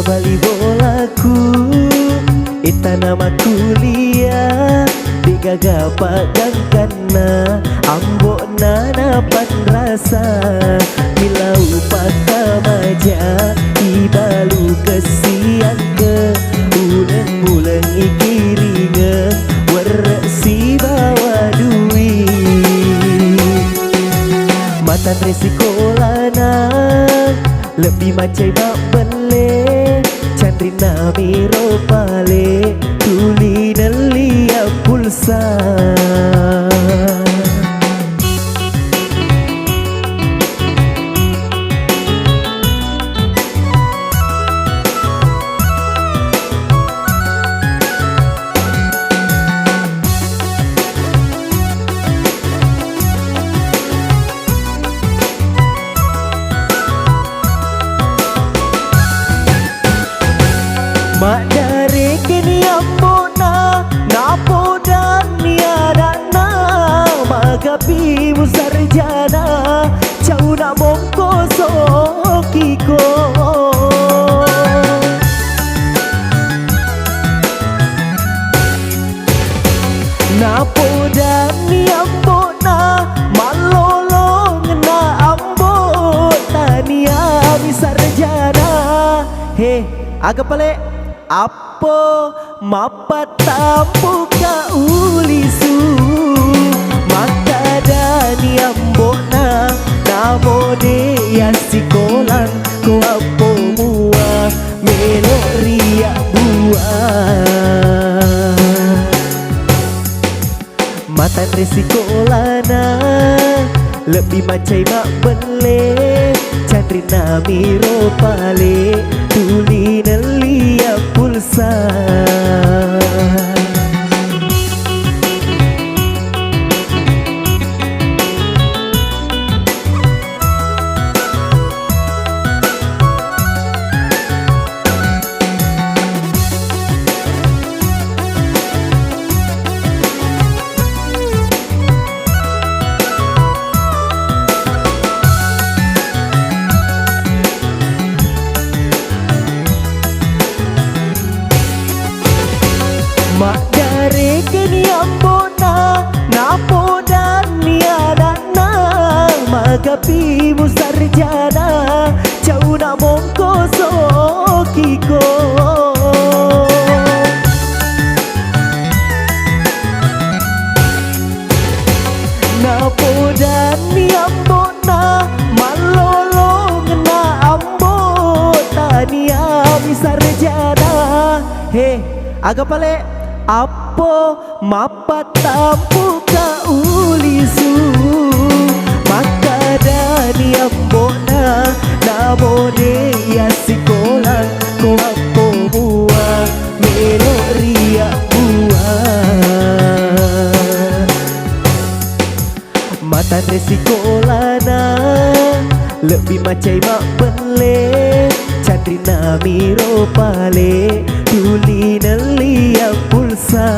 bali bolaku ita nama kuliah digaga pagangkana ambo nana rasa bila upaka maja ibalu kesian ke ulang-ulang ikiringa warsi bawa duit matan resiko lana lebih macai bak bele candrina miro pale tuli nelia pulsa mak dari kini ambona napo dan niadana magapi musarjana jauh nak mongko sokiko napo dan niambona malolo ngena ambo tania misarjana he agak pelik apa mapatamu ka ulisu maka dani ambona namo de ya sikolan ko apa mua meloria buah matan resiko lana lebih macai mak bele candrina miro pale tuli nelia pulsa mak dari kini ambona napo dan niadana magapi musarjana jauh nak mongko sokiko napo dan niambona malolo ngena ambo tania misarjana he agak pale apa mapatamu ka ulisu maka dani ambona namo de ya sikolan ko apa buah meloria buah matan resiko lana lebih macai mak bele candrina miro pale tuli nelia pulsa